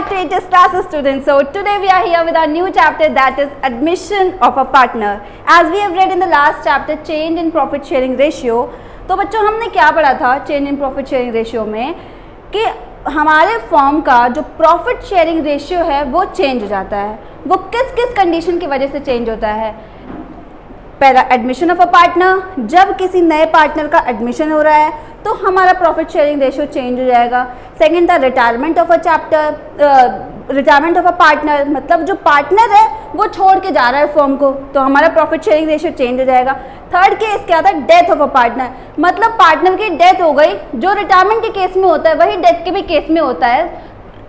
THS classes students. So today we are here with our new chapter, that is admission of a partner. As we have read in the last chapter, change in profit sharing ratio. तो बच्चों हमने क्या पढ़ा था change in profit sharing ratio में कि हमारे form का जो प्रॉफिट शेयरिंग रेशियो है वो चेंज हो जाता है। वो किस किस कंडीशन की वजह से चेंज होता है? पहला एडमिशन ऑफ अ पार्टनर, जब किसी नए पार्टनर का एडमिशन हो रहा है तो हमारा प्रॉफिट शेयरिंग रेशियो चेंज हो जाएगा। सेकंड था रिटायरमेंट ऑफ अ पार्टनर, मतलब जो पार्टनर है वो छोड़ के जा रहा है फर्म को, तो हमारा प्रॉफिट शेयरिंग रेशियो चेंज हो जाएगा। थर्ड केस क्या था? डेथ ऑफ अ पार्टनर, मतलब पार्टनर की डेथ हो गई। जो रिटायरमेंट के केस में होता है वही डेथ के भी केस में होता है,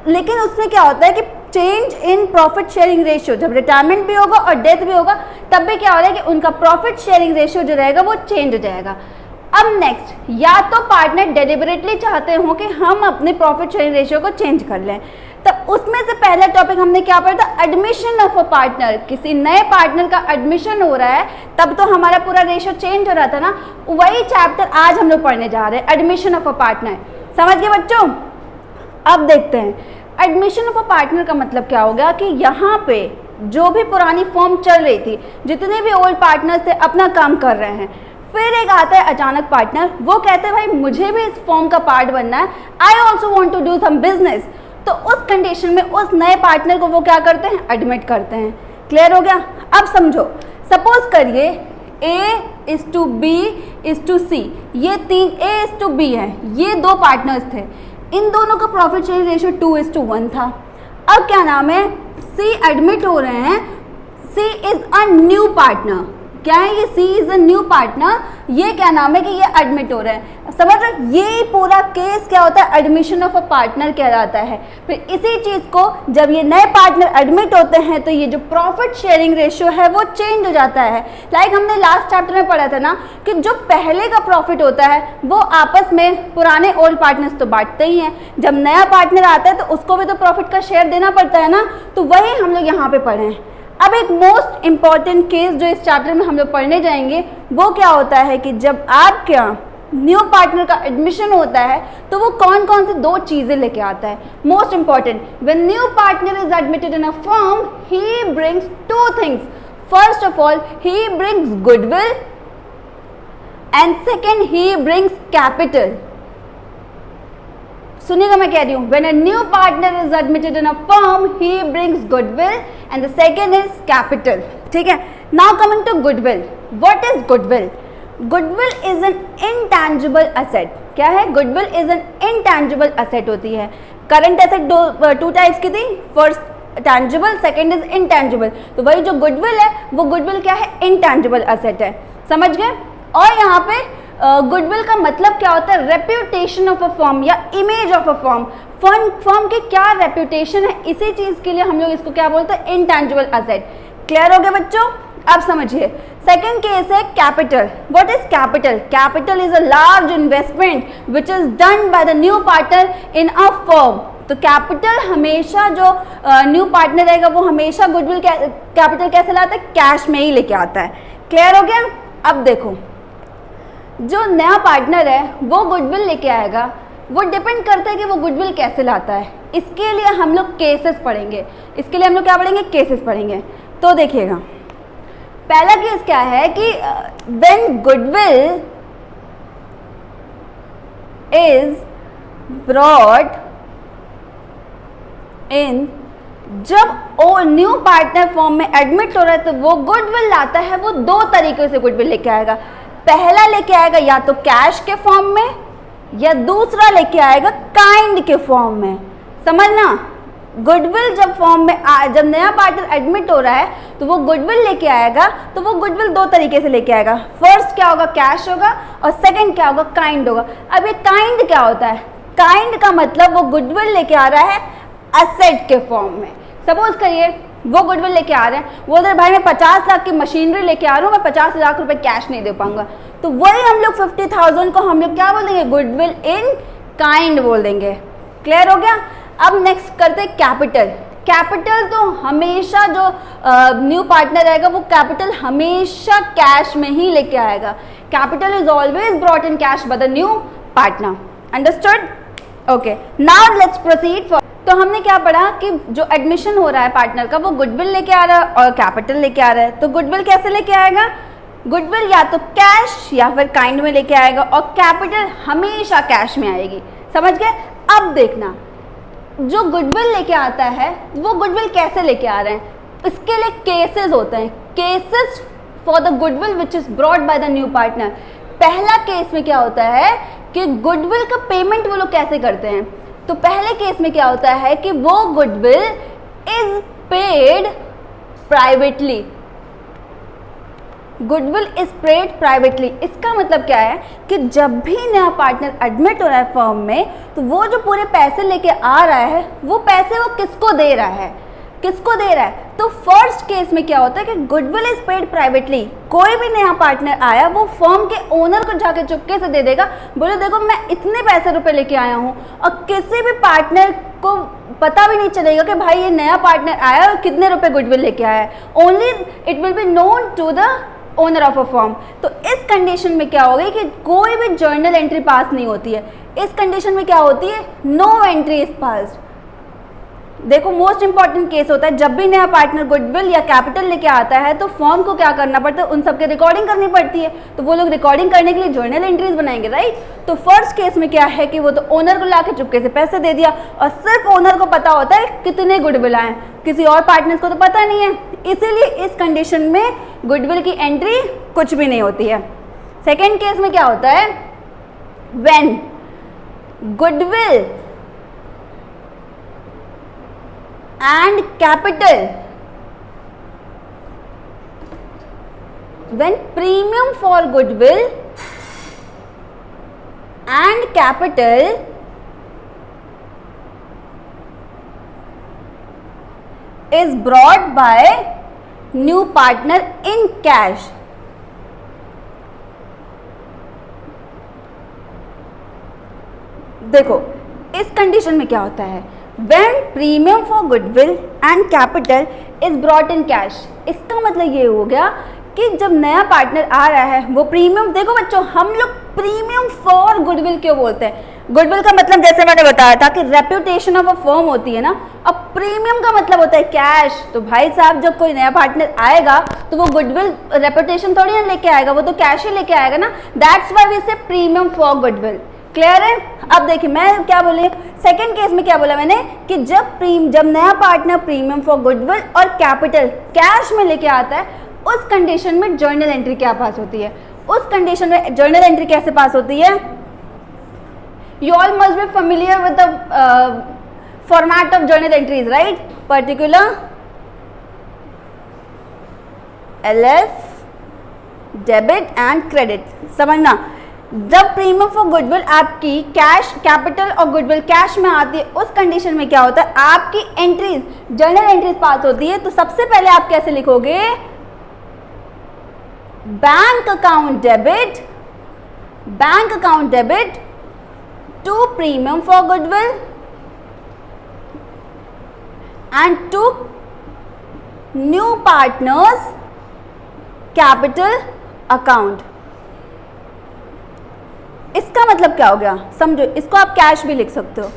लेकिन उसमें क्या होता है कि change in profit sharing ratio, जब रिटायरमेंट भी होगा और डेथ भी होगा तब भी क्या हो रहा है कि उनका प्रॉफिट शेयरिंग रेशियो जो रहेगा वो चेंज हो जाएगा। अब नेक्स्ट, या तो पार्टनर डेलिबरेटली चाहते हो कि हम अपने प्रॉफिट शेयरिंग रेशियो को चेंज कर लें, तो उसमें से पहला टॉपिक हमने क्या पढ़ा था? Admission of a partner. किसी नए पार्टनर का एडमिशन हो रहा है तब तो हमारा पूरा रेशियो चेंज हो रहा था ना, वही चैप्टर आज हम लोग पढ़ने जा रहे हैं, एडमिशन ऑफ अ पार्टनर। समझ गए बच्चों? अब देखते हैं एडमिशन ऑफ अ पार्टनर का मतलब क्या हो गया कि यहाँ पे जो भी पुरानी फॉर्म चल रही थी, जितने भी ओल्ड पार्टनर्स थे अपना काम कर रहे हैं, फिर एक आता है अचानक पार्टनर, वो कहते हैं भाई मुझे भी इस फॉर्म का पार्ट बनना है, I also want to do some business. तो उस कंडीशन में उस नए पार्टनर को वो क्या करते हैं? एडमिट करते हैं। क्लियर हो गया? अब समझो, सपोज करिए A is to B is to C, ये तीन A is to B है, ये दो पार्टनर्स थे, इन दोनों का प्रॉफिट शेयरिंग रेशियो 2:1 था। अब क्या नाम है? C एडमिट हो रहे हैं, C is a new partner. क्या है ये? C is a new partner. ये क्या नाम है कि ये एडमिट हो रहे हैं। समझ रहे? ये पूरा केस क्या होता है? एडमिशन ऑफ अ पार्टनर कहलाता है। फिर इसी चीज को जब ये नए पार्टनर एडमिट होते हैं तो ये जो प्रॉफिट शेयरिंग रेशियो है वो चेंज हो जाता है। लाइक हमने लास्ट चैप्टर में पढ़ा था ना कि जो पहले का प्रॉफिट होता है वो आपस में पुराने ओल्ड पार्टनर्स तो बांटते ही हैं, जब नया पार्टनर आता है तो उसको भी तो प्रॉफिट का शेयर देना पड़ता है ना, तो वही हम लोग यहाँ पे पढ़े हैं। अब एक मोस्ट इंपॉर्टेंट केस जो इस चैप्टर में हम लोग पढ़ने जाएंगे वो क्या होता है कि जब आप क्या न्यू पार्टनर का एडमिशन होता है तो वो कौन कौन से दो चीजें लेके आता है। Most important, when new partner is admitted in a firm he brings two things. First of all he brings goodwill and second he brings capital. सुनिएगा मैं कह रही हूँ, when a new partner is admitted in a firm, he brings goodwill and the second is capital. ठीक है? Now coming to goodwill. What is goodwill? Goodwill is an intangible asset. क्या है? Goodwill is an intangible asset होती है। Current asset दो types की थी, first tangible, second is intangible। तो वही जो goodwill है वो goodwill क्या है? intangible asset है। समझ गए? और यहाँ पे गुडविल का मतलब क्या होता है? रेप्यूटेशन ऑफ अ फर्म या image of a firm. Firm की क्या रेप्यूटेशन है, इसी चीज के लिए हम लोग इसको क्या बोलते हैं? Intangible asset. क्लियर हो गया बच्चों? अब समझिए सेकंड केस है capital. What is capital? Capital is a large investment which is done by the new partner in a firm. तो कैपिटल हमेशा जो न्यू पार्टनर रहेगा वो हमेशा गुडविल कैपिटल कैसे लाता है? कैश में ही लेके आता है। क्लियर हो गया? अब देखो, जो नया पार्टनर है वो गुडविल लेके आएगा, वो डिपेंड करता है कि वो गुडविल कैसे लाता है। इसके लिए हम लोग केसेस पढ़ेंगे। इसके लिए हम लोग क्या पढ़ेंगे? केसेस पढ़ेंगे। तो देखिएगा, पहला केस क्या है कि when goodwill is brought in, जब वो न्यू पार्टनर फॉर्म में एडमिट हो रहा है तो वो गुडविल लाता है, वो दो तरीके से गुडविल लेके आएगा। पहला लेके आएगा या तो कैश के फॉर्म में या दूसरा लेके आएगा काइंड के फॉर्म में। समझना, गुडविल जब फॉर्म में जब नया पार्टनर एडमिट हो रहा है तो वो गुडविल लेके आएगा, तो वो गुडविल दो तरीके से लेके आएगा। फर्स्ट क्या होगा? कैश होगा, और सेकंड क्या होगा? काइंड होगा। अब ये काइंड क्या होता है? काइंड का मतलब वो गुडविल लेके आ रहा है असेट के फॉर्म में। सपोज करिए वो गुडविल लेके आ रहे हैं, वो उधर भाई मैं 50 लाख की मशीनरी लेके आ रहा हूँ, मैं 50 लाख रुपए कैश नहीं दे पाऊंगा, तो वही हम लोग 50,000 को हम लोग क्या बोल देंगे? गुडविल इन काइंड बोल देंगे। क्लियर हो गया? अब नेक्स्ट करते हैं कैपिटल। कैपिटल तो हमेशा जो न्यू पार्टनर रहेगा वो कैपिटल हमेशा कैश में ही लेके आएगा। Capital is always brought in cash by the new partner. Understood? Okay, now let's proceed for. तो हमने क्या पढ़ा कि जो एडमिशन हो रहा है पार्टनर का वो गुडविल लेके आ रहा है और कैपिटल लेके आ रहा है। तो गुडविल कैसे लेके आएगा? गुडविल या तो कैश या फिर काइंड में लेके आएगा और कैपिटल हमेशा कैश में आएगी। समझ गए? अब देखना, जो गुडविल लेके आता है वो गुडविल कैसे लेके आ रहे हैं, इसके लिए केसेस होते हैं। Cases for the goodwill which is brought by the new partner. पहला केस में क्या होता है कि गुडविल का पेमेंट वो लोग कैसे करते हैं। तो पहले केस में क्या होता है कि वो goodwill is paid privately. Goodwill is paid privately, इसका मतलब क्या है कि जब भी नया पार्टनर एडमिट हो रहा है फर्म में, तो वो जो पूरे पैसे लेके आ रहा है वो पैसे वो किसको दे रहा है, किसको दे रहा है। तो फर्स्ट केस में क्या होता है कि गुडविल इज पेड प्राइवेटली। कोई भी नया पार्टनर आया वो फर्म के ओनर को जाके चुपके से दे देगा, बोले देखो मैं इतने पैसे रुपए लेके आया हूँ, और किसी भी पार्टनर को पता भी नहीं चलेगा कि भाई ये नया पार्टनर आया और कितने रुपए गुडविल लेके आया है। Only it will be known to the owner of a firm. तो इस कंडीशन में क्या होगा कि कोई भी जर्नल एंट्री पास नहीं होती है। इस कंडीशन में क्या होती है? No entry is passed. देखो मोस्ट इंपॉर्टेंट केस होता है जब भी नया पार्टनर गुडविल या कैपिटल लेके आता है तो फर्म को क्या करना पड़ता है, उन सबके रिकॉर्डिंग करनी पड़ती है। तो वो लोग रिकॉर्डिंग करने के लिए जर्नल एंट्रीज बनाएंगे, राइट। तो फर्स्ट केस में क्या है कि वो तो ओनर को लाके चुपके से पैसे दे दिया और सिर्फ ओनर को पता होता है कितने गुडविल आए, किसी और पार्टनर्स को तो पता नहीं है। इसीलिए इस कंडीशन में गुडविल की एंट्री कुछ भी नहीं होती है। सेकेंड केस में क्या होता है, when goodwill and capital, when premium for goodwill and capital is brought by new partner in cash, देखो इस कंडीशन में क्या होता है, when premium for goodwill and capital is brought in cash। इसका मतलब ये हो गया कि जब नया पार्टनर आ रहा है वो प्रीमियम, देखो बच्चों हम लोग प्रीमियम फॉर गुडविल क्यों बोलते हैं? गुडविल का मतलब जैसे मैंने बताया था कि रेप्यूटेशन ऑफ अ फर्म होती है ना, अब प्रीमियम का मतलब होता है कैश। तो भाई साहब जब कोई नया पार्टनर आएगा तो वो गुडविल रेप्यूटेशन थोड़ी ना लेके आएगा, वो तो कैश ही लेके आएगा ना। दैट्स व्हाई वी से प्रीमियम फॉर गुडविल। क्लियर है? अब देखिए मैं क्या बोली, सेकेंड केस में क्या बोला मैंने कि जब नया पार्टनर प्रीमियम फॉर गुडविल और कैपिटल कैश में लेके आता है, उस कंडीशन में जर्नल एंट्री क्या पास होती है? उस कंडीशन में जर्नल एंट्री कैसे पास होती है? You all must be familiar with the format of journal entries, right. Particular, LF, debit and credit. समझना, जब प्रीमियम फॉर गुडविल आपकी कैश, कैपिटल और गुडविल कैश में आती है, उस कंडीशन में क्या होता है, आपकी एंट्रीज जर्नल एंट्रीज पास होती है। तो सबसे पहले आप कैसे लिखोगे? Bank account debit to premium for goodwill and to new partners capital account. इसका मतलब क्या हो गया समझो, इसको आप कैश भी लिख सकते हो।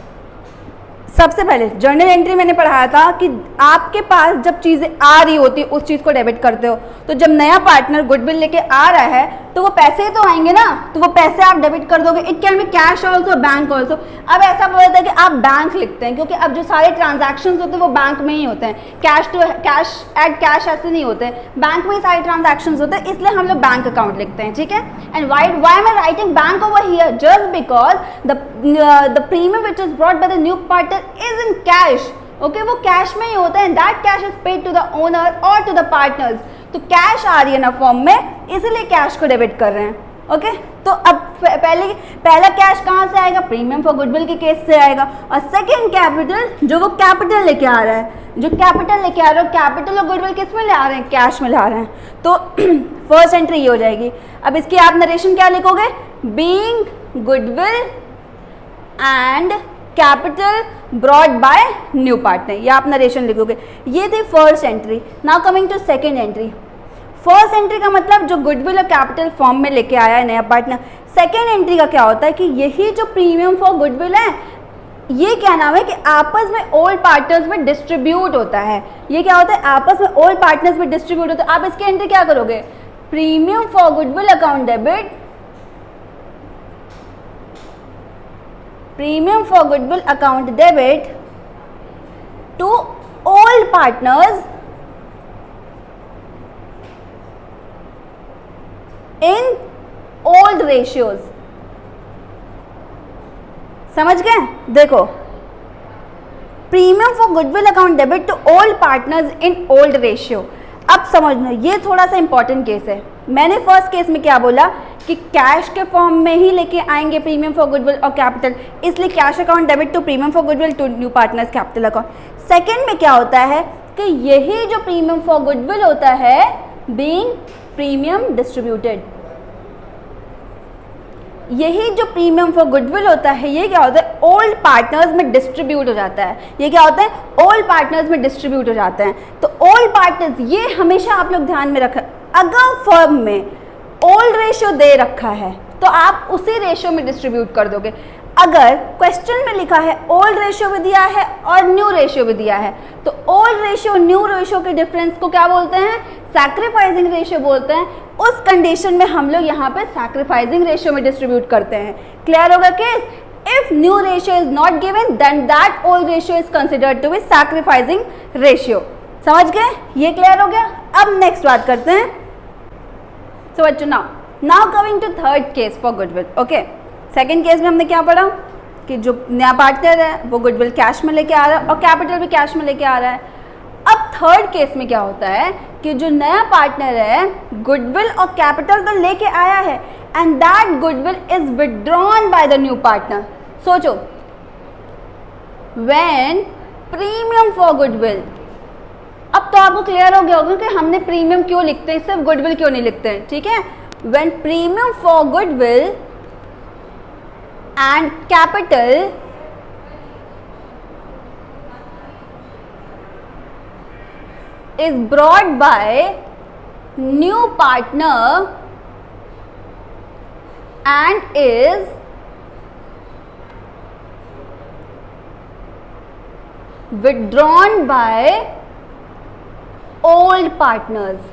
सबसे पहले जर्नल एंट्री मैंने पढ़ाया था कि आपके पास जब चीज़ें आ रही होती है उस चीज़ को डेबिट करते हो। तो जब नया पार्टनर गुडविल लेके आ रहा है तो वो पैसे तो आएंगे ना, तो वो पैसे आप डेबिट कर दोगे। It can be cash also, bank also. अब ऐसा बोला था कि आप बैंक लिखते हैं क्योंकि अब जो सारे ट्रांजैक्शंस होते हैं वो बैंक में ही होते हैं, cash to cash at cash ऐसे नहीं होते, बैंक में ही सारे ट्रांजैक्शंस होते हैं, इसलिए हम लोग बैंक अकाउंट लिखते हैं, ठीक है। And why am I writing bank over here? Just because the premium which is brought by the new partner is in cash. Okay, वो कैश में ही होता है, that cash is paid to the owner और to the partners. तो cash आ रही है ना फॉर्म में, इसीलिए कैश को डेबिट कर रहे हैं। ओके, तो अब पहला कैश कहाँ से आएगा? प्रीमियम फॉर गुडविल के केस से आएगा। और सेकेंड कैपिटल, जो वो कैपिटल लेके आ रहा है, जो कैपिटल लेके आ रहा है, कैपिटल और गुडविल किस में ले आ रहे हैं? कैश में ला रहे हैं। तो फर्स्ट एंट्री ये हो जाएगी। अब इसकी आप नरेशन क्या लिखोगे? Being goodwill and capital brought by new partner, ये आप नरेशन लिखोगे। ये थी first entry. Now coming to second entry. First entry का मतलब जो गुडविल और कैपिटल फॉर्म में लेके आया है नया पार्टनर। सेकेंड एंट्री का क्या होता है कि यही जो प्रीमियम फॉर गुडविल है ये क्या नाम है कि आपस में ओल्ड पार्टनर्स में डिस्ट्रीब्यूट होता है। ये क्या होता है? आपस में ओल्ड पार्टनर्स में डिस्ट्रीब्यूट होता है। आप इसकी एंट्री क्या करोगे? Premium for goodwill account debit, premium for goodwill account debit to old partners in old ratios. समझ गए? देखो, premium for goodwill account debit to old partners in old ratio. अब समझना, ये थोड़ा सा इंपॉर्टेंट केस है। मैंने फर्स्ट केस में क्या बोला कि कैश के फॉर्म में ही लेके आएंगे प्रीमियम फॉर गुडविल और कैपिटल, इसलिए cash account debit to premium for goodwill to new partners capital account. Second में क्या होता है कि यही जो प्रीमियम फॉर गुडविल होता है बीइंग प्रीमियम डिस्ट्रीब्यूटेड, यही जो प्रीमियम फॉर गुडविल होता है ये क्या होता है? ओल्ड पार्टनर्स में डिस्ट्रीब्यूट हो जाता है। ये क्या होता है? ओल्ड पार्टनर्स में डिस्ट्रीब्यूट हो जाते हैं। तो ओल्ड पार्टनर्स, ये हमेशा आप लोग ध्यान में रखें, अगर फर्म में ओल्ड रेशियो दे रखा है तो आप उसी रेशियो में डिस्ट्रीब्यूट कर दोगे। अगर क्वेश्चन में लिखा है ओल्ड रेशियो भी दिया है और न्यू रेशियो भी दिया है, तो ओल्ड रेशियो न्यू रेशियो के डिफरेंस को क्या बोलते हैं? सैक्रिफाइसिंग रेशियो बोलते हैं। उस कंडीशन में हम लोग यहाँ पे सैक्रिफाइसिंग रेशियो में डिस्ट्रीब्यूट करते हैं। क्लियर होगा case? If new ratio is not given then that old ratio is considered to be sacrificing ratio. समझ गए? ये क्लियर हो गया। अब नेक्स्ट बात करते हैं। सो बच्चों, now coming to third case for goodwill. Okay, second case में हमने क्या पढ़ा कि जो नया पार्टनर है वो गुडविल कैश में लेके आ रहा है और कैपिटल भी कैश में लेके आ रहा है। अब थर्ड केस में क्या होता है कि जो नया पार्टनर है गुडविल और कैपिटल तो लेके आया है and that goodwill is withdrawn bye the new partner. सोचो, व्हेन प्रीमियम फॉर गुडविल, अब तो आपको क्लियर हो गया होगा कि हमने प्रीमियम क्यों लिखते हैं, सिर्फ गुडविल क्यों नहीं लिखते हैं। ठीक है, when premium for goodwill and capital is brought by new partner and is withdrawn by old partners।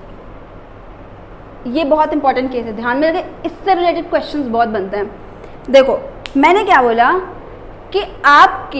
ये बहुत इंपॉर्टेंट केस है, ध्यान में रखें, इससे रिलेटेड क्वेश्चंस बहुत बनते हैं। देखो, मैंने क्या बोला कि आप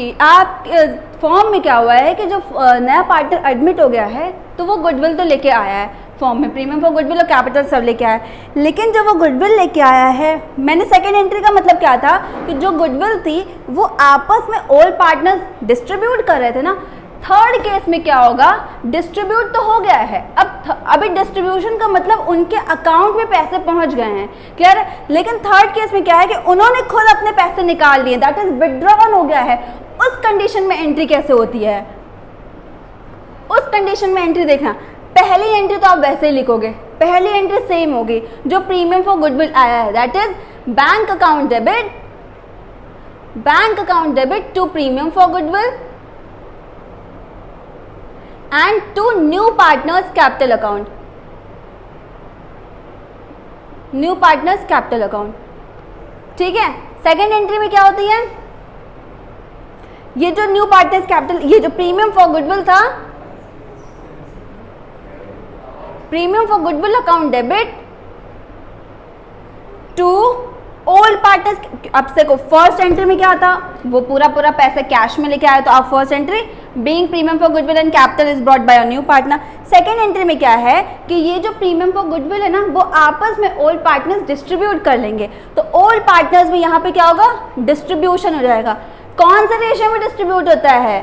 फॉर्म में क्या हुआ है कि जो नया पार्टनर एडमिट हो गया है तो वो गुडविल तो लेके आया है फॉर्म में, प्रीमियम फॉर गुडविल और कैपिटल सब लेके आया है। लेकिन जब वो गुडविल लेके आया है, मैंने सेकेंड एंट्री का मतलब क्या था कि जो गुडविल थी वो आपस में ओल्ड पार्टनर्स डिस्ट्रीब्यूट कर रहे थे ना। थर्ड केस में क्या होगा? डिस्ट्रीब्यूट तो हो गया है, अभी डिस्ट्रीब्यूशन का मतलब उनके अकाउंट में पैसे पहुंच गए हैं। क्लियर है? लेकिन थर्ड केस में क्या है कि उन्होंने खुद अपने पैसे निकाल लिए, दैट इज विथड्रॉन हो गया है। उस कंडीशन में एंट्री कैसे होती है? उस कंडीशन में एंट्री देखना, पहली एंट्री तो आप वैसे ही लिखोगे, पहली एंट्री सेम होगी जो प्रीमियम फॉर गुडविल आया है, that is bank account debit to premium for goodwill and to new partners capital account, new partners capital account। ठीक है, सेकेंड एंट्री में क्या होती है? ये जो न्यू पार्टनर्स कैपिटल, ये जो प्रीमियम फॉर गुडविल था, premium for goodwill account debit to old partners. अब से को फर्स्ट एंट्री में क्या था? वो पूरा पैसा कैश में लेके आया, तो आप first entry being premium for goodwill and capital is brought bye a new partner. Second entry में क्या है कि ये जो प्रीमियम फॉर गुडविल है ना, वो आपस में ओल्ड पार्टनर्स डिस्ट्रीब्यूट कर लेंगे। तो ओल्ड पार्टनर्स में यहाँ पे क्या होगा? डिस्ट्रीब्यूशन हो जाएगा। कौन से रेशियो में डिस्ट्रीब्यूट होता है?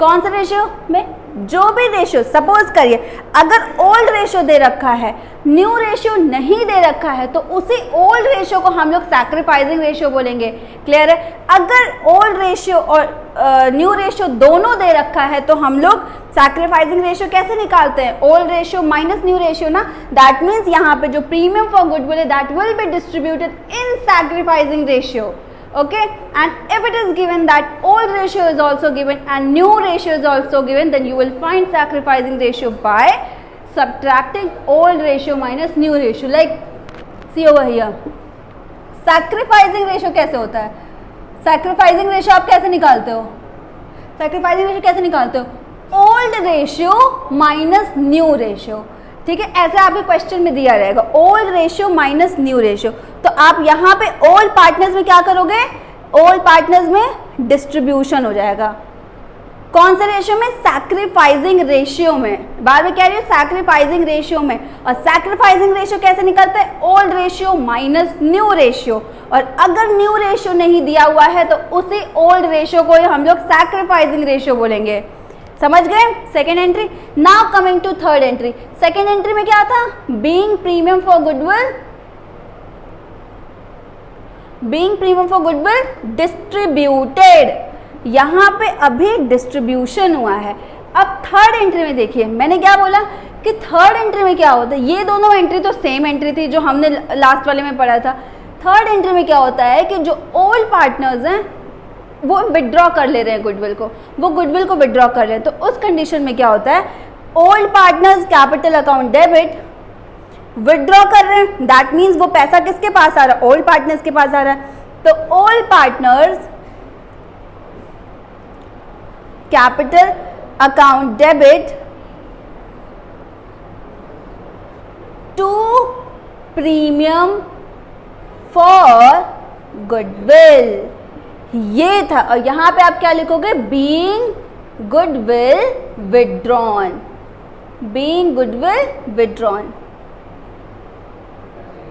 कौन से रेशियो में? जो भी रेशियो, सपोज करिए अगर ओल्ड रेशियो दे रखा है, न्यू रेशियो नहीं दे रखा है, तो उसी ओल्ड रेशियो को हम लोग सैक्रिफाइसिंग रेशियो बोलेंगे। क्लियर है? अगर ओल्ड रेशियो और न्यू रेशियो दोनों दे रखा है तो हम लोग सैक्रिफाइसिंग रेशियो कैसे निकालते हैं? Old ratio minus new ratio ना। दैट मीन्स यहाँ पे जो प्रीमियम फॉर गुडविल है that will be distributed in sacrificing ratio. Okay, and if it is given that old ratio is also given and new ratio is also given, then you will find sacrificing ratio by subtracting old ratio minus new ratio, like see over here। sacrificing ratio कैसे होता है? Sacrificing ratio आप कैसे निकालते हो? Sacrificing ratio कैसे निकालते हो? Old ratio minus new ratio, ठीक है, ऐसे आपके क्वेश्चन में दिया रहेगा, old ratio minus new ratio. तो आप यहाँ पे ओल्ड पार्टनर्स में क्या करोगे? ओल्ड पार्टनर्स में डिस्ट्रीब्यूशन हो जाएगा। कौन से रेशियो में? सैक्रिफाइसिंग रेशियो में। बार बार कह रही हूँ सैक्रिफाइसिंग रेशियो में। और सैक्रिफाइसिंग रेशियो कैसे निकलता है? Old ratio minus new ratio. और अगर न्यू रेशियो नहीं दिया हुआ है तो उसी ओल्ड रेशियो को हम लोग सैक्रिफाइसिंग रेशियो बोलेंगे। समझ गए? Second entry. Now coming to third entry. Second entry में क्या था? Being premium for goodwill, being premium for goodwill distributed. यहां पे अभी डिस्ट्रीब्यूशन हुआ है। अब थर्ड एंट्री में देखिए, मैंने क्या बोला कि थर्ड एंट्री में क्या होता है? ये दोनों एंट्री तो सेम एंट्री थी जो हमने लास्ट वाले में पढ़ा था। थर्ड एंट्री में क्या होता है कि जो ओल्ड पार्टनर्स हैं वो विड्रॉ कर ले रहे हैं गुडविल को, वो गुडविल को विड्रॉ कर रहे हैं। तो उस कंडीशन में क्या होता है? Old partners capital account debit withdraw कर रहे हैं, दैट मीन्स वो पैसा किसके पास आ रहा है? ओल्ड पार्टनर्स के पास आ रहा है। तो old partners capital account debit to premium for goodwill, ये था। और यहां पे आप क्या लिखोगे? Being goodwill withdrawn, being goodwill withdrawn,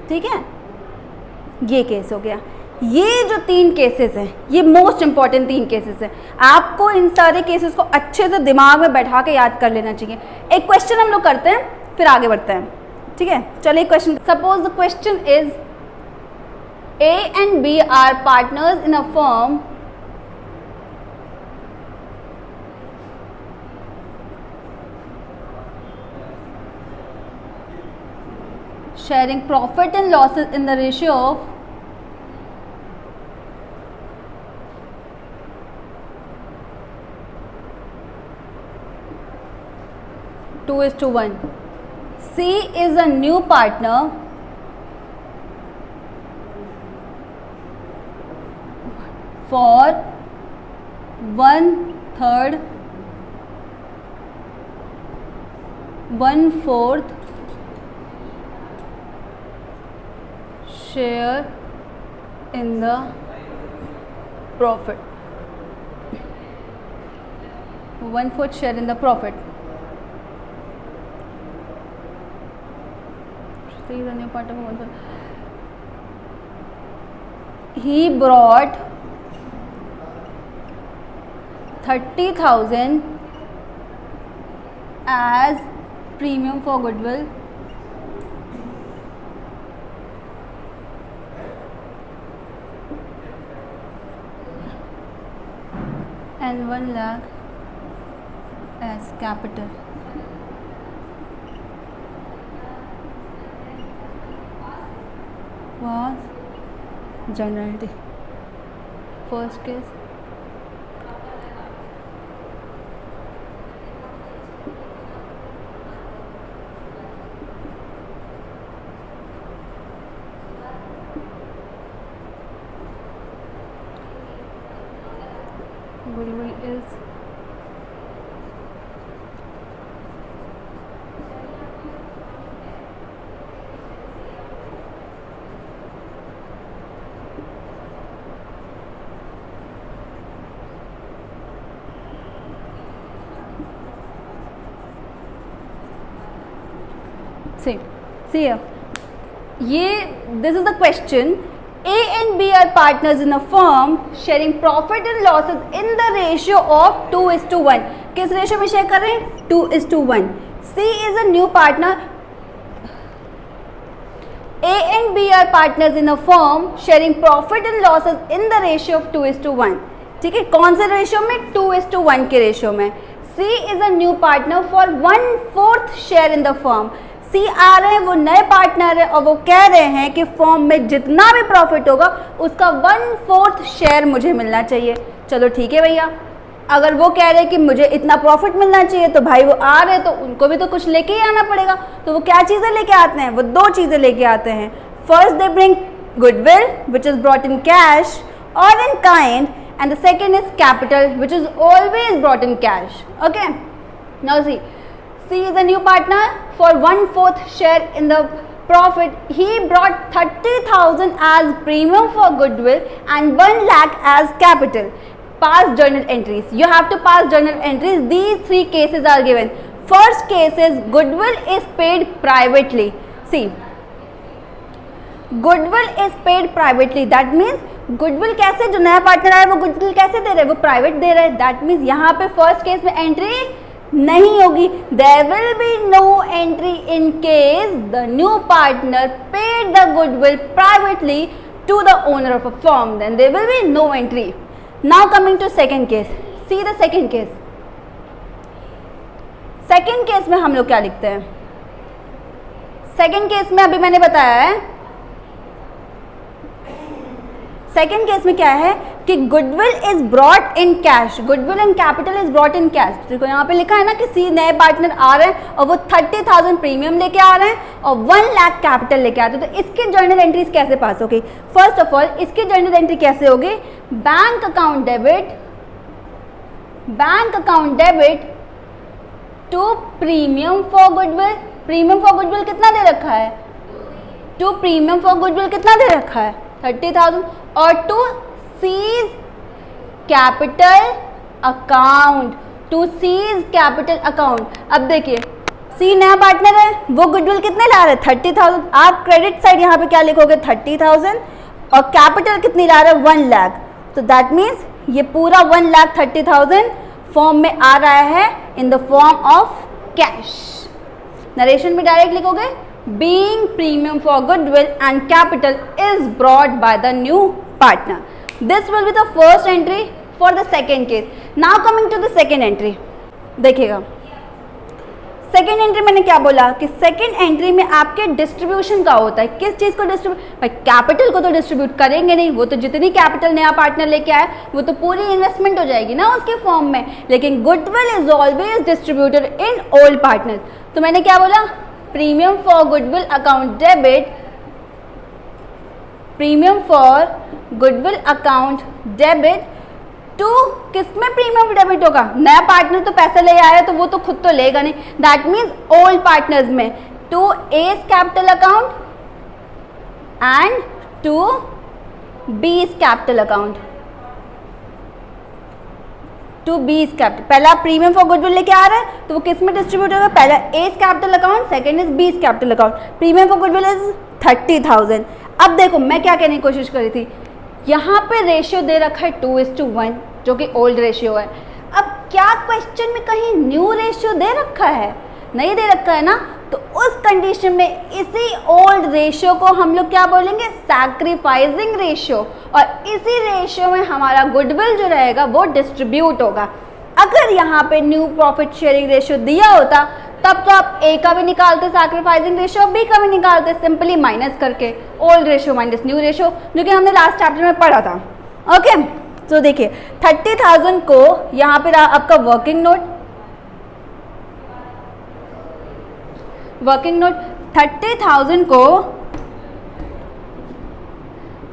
ठीक है। ये केस हो गया। ये जो तीन केसेस हैं ये मोस्ट इंपॉर्टेंट तीन केसेस हैं। आपको इन सारे केसेस को अच्छे से दिमाग में बैठा के याद कर लेना चाहिए। एक क्वेश्चन हम लोग करते हैं फिर आगे बढ़ते हैं, ठीक है। चलिए question, suppose the question is A and B are partners in a firm sharing profit and losses in the ratio of 2:1. C is a new partner for 1/3, 1/4 share in the profit, 1/4 share in the profit. See the new part of 1/4. He brought 30,000 as premium for goodwill and 1 lakh as capital. Was generality. First case. Goodwill is see here, this is the question. A and B are partners in a firm sharing profit and losses in the ratio of 2:1. किस ratio में share कर रहे हैं? 2:1. C is a new partner. A and B are partners in a firm sharing profit and losses in the ratio of 2:1. ठीक है, कौन से ratio में? 2:1 के रेशियो में। C is a new partner for 1/4 share in the firm. सी आ रहे हैं, वो नए पार्टनर है और वो कह रहे हैं कि फर्म में जितना भी प्रॉफिट होगा उसका 1/4 शेयर मुझे मिलना चाहिए। चलो ठीक है भैया, अगर वो कह रहे हैं कि मुझे इतना प्रॉफिट मिलना चाहिए तो भाई वो आ रहे हैं तो उनको भी तो कुछ लेके ही आना पड़ेगा। तो वो क्या चीज़ें लेके आते हैं? वो दो चीज़ें लेके आते हैं। First they bring goodwill which is brought in cash, or in kind, and the second is capital, which is always brought in cash. Okay, now see, C is a new partner. For 1/4 share in the profit, he brought 30,000 as premium for goodwill and 1 lakh as capital. Pass journal entries. You have to pass journal entries. These 3 cases are given. First case is goodwill is paid privately. See, goodwill is paid privately. That means goodwill कैसे, जो नया partner आया वो goodwill कैसे दे रहे हैं, वो private दे रहे हैं. दैट मीन्स यहाँ पे फर्स्ट केस में एंट्री नहीं होगी. There will be no entry in case the new partner paid the goodwill privately to the owner of a firm, then there will be no entry. Now coming to second case, see the second case. Second case में हम लोग क्या लिखते हैं? Second case में अभी मैंने बताया है, सेकेंड केस में क्या है कि goodwill is brought in cash, goodwill and capital is brought in cash. देखो यहाँ पे लिखा है ना कि सी नए पार्टनर आ रहे हैं और वो 30,000 प्रीमियम लेके आ रहे हैं और 1 लाख कैपिटल लेके आते हैं. तो इसके जर्नल एंट्रीज कैसे पास होगी? फर्स्ट ऑफ ऑल इसकी जर्नल एंट्री कैसे होगी? Bank account debit to premium for goodwill. Premium for goodwill कितना दे रखा है? टू प्रीमियम फॉर गुडविल कितना दे रखा है? 30,000. और to C's capital account, to C's capital account. अब देखिए सी नया पार्टनर है, वो गुडविल कितने ला रहे हैं? 30,000. आप क्रेडिट साइड यहाँ पे क्या लिखोगे? 30,000. और कैपिटल कितनी ला रहे हैं? 1 लाख. तो दैट मीन्स ये पूरा 1,30,000 फॉर्म में आ रहा है in the form of cash. Narration में डायरेक्ट लिखोगे being premium for goodwill and capital is brought by the new partner. This will be the first entry for the second case. Now coming to the second entry. देखिएगा second entry मैंने क्या बोला कि second entry में आपके distribution का होता है. किस चीज़ को डिस्ट्रीब्यूट? भाई कैपिटल को तो डिस्ट्रीब्यूट करेंगे नहीं, वो तो जितनी कैपिटल नया पार्टनर लेके आए वो तो पूरी इन्वेस्टमेंट हो जाएगी ना उसके फॉर्म में. लेकिन goodwill is always distributed in old partners. तो मैंने क्या बोला? Premium for goodwill account debit, premium for goodwill account debit to, किसमें प्रीमियम डेबिट होगा? नया पार्टनर तो पैसा ले आया तो वो तो खुद तो लेगा नहीं. दैट मीन्स ओल्ड पार्टनर्स में to A's capital account and to B's capital account. To B's capital, पहला प्रीमियम फॉर गुडविल लेके आ रहा है तो वो किस में डिस्ट्रीब्यूट होगा? पहला S capital account, second is बीस capital account. Premium for goodwill is 30,000. अब देखो मैं क्या कहने की कोशिश करी थी, यहाँ पे रेशियो दे रखा है 2:1 जो कि ओल्ड रेशियो है. अब क्या क्वेश्चन में कहीं न्यू रेशियो दे रखा है? नहीं दे रखा है ना. तो उस कंडीशन में इसी ओल्ड रेशियो को हम लोग क्या बोलेंगे? Sacrificing ratio. और इसी रेशियो में हमारा गुडविल जो रहेगा वो डिस्ट्रीब्यूट होगा. अगर यहाँ पे न्यू प्रॉफिट शेयरिंग रेशियो दिया होता तब तो आप ए का भी निकालते सैक्रिफाइसिंग रेशियो, बी का भी निकालते सिंपली माइनस करके old ratio minus new ratio, जो कि हमने लास्ट चैप्टर में पढ़ा था. ओके तो देखिए 30,000 को यहाँ पे आपका वर्किंग नोट 30,000 को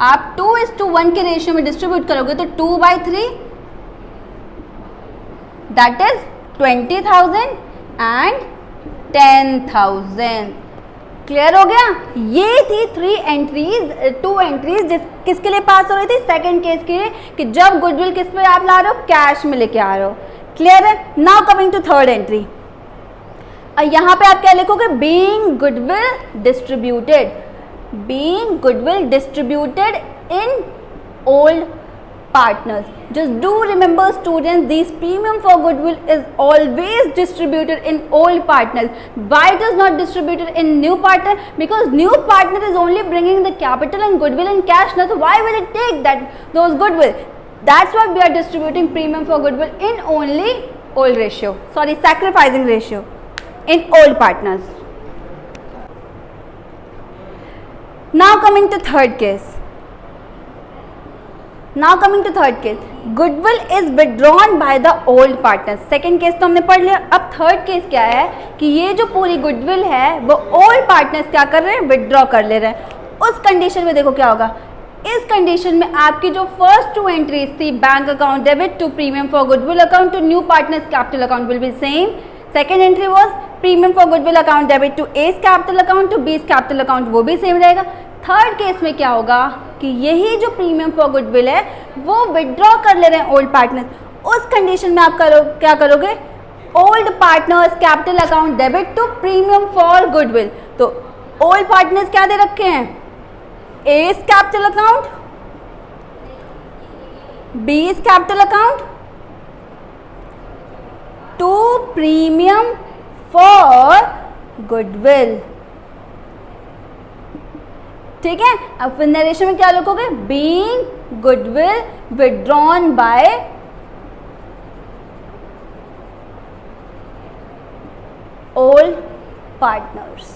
आप 2:1 के रेशियो में डिस्ट्रीब्यूट करोगे तो 2/3 दैट इज 20,000 एंड 10,000. क्लियर हो गया? ये थी 2 एंट्रीज किसके लिए पास हो रही थी? सेकंड केस के लिए, कि जब गुडविल किस पे आप ला रहे हो? कैश में लेके आ रहे हो. क्लियर है? Now coming to third entry. यहाँ पे आप क्या लिखोगे? Being goodwill distributed in old partners. Just do remember students, these premium for goodwill is always distributed in old partners. Why it is not distributed in new partner? Because new partner is only bringing the capital and goodwill in cash. Now, so why will it take those goodwill? That's why we are distributing premium for goodwill in only old ratio. Sorry, sacrificing ratio in old partners. Now coming to third case. Goodwill is withdrawn by the old partners. Second case तो हमने पढ़ लिया. अब third case क्या है कि ये जो पूरी गुडविल है वो ओल्ड पार्टनर्स क्या कर रहे हैं? विदड्रॉ कर ले रहे हैं. उस कंडीशन में देखो क्या होगा? इस कंडीशन में आपकी जो फर्स्ट 2 एंट्रीज थी, bank account debit to premium for goodwill account to new partners capital account will be same. Second entry was premium for goodwill account debit to A's capital account to B's capital account, वो भी same रहेगा. Third case में क्या होगा कि यही जो premium for goodwill है वो विड्रॉ कर ले रहे हैं ओल्ड पार्टनर्स. उस कंडीशन में आप क्या करोगे, old partners capital account debit to premium for goodwill. तो ओल्ड पार्टनर्स क्या दे रखे हैं, A's capital account, B's capital account to premium for goodwill. ठीक है, अब फिर नरेशन में क्या लिखोगे, being goodwill withdrawn by old partners.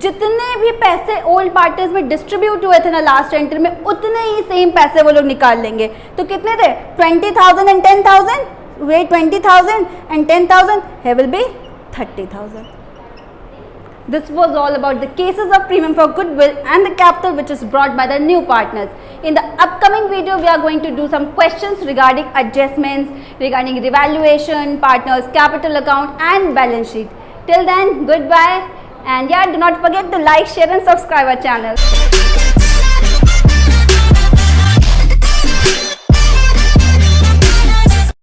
जितने भी पैसे ओल्ड पार्टनर्स में डिस्ट्रीब्यूट हुए थे ना लास्ट एंट्री में, उतने ही सेम पैसे वो लोग निकाल लेंगे. तो कितने थे, 20,000 and 10,000, way 20,000 and 10,000, here will be 30,000. This was all about the cases of premium for goodwill and the capital which is brought by the new partners. In the upcoming video, we are going to do some questions regarding adjustments, regarding revaluation, partners, capital account and balance sheet. Till then, goodbye, and yeah, do not forget to like, share and subscribe our channel.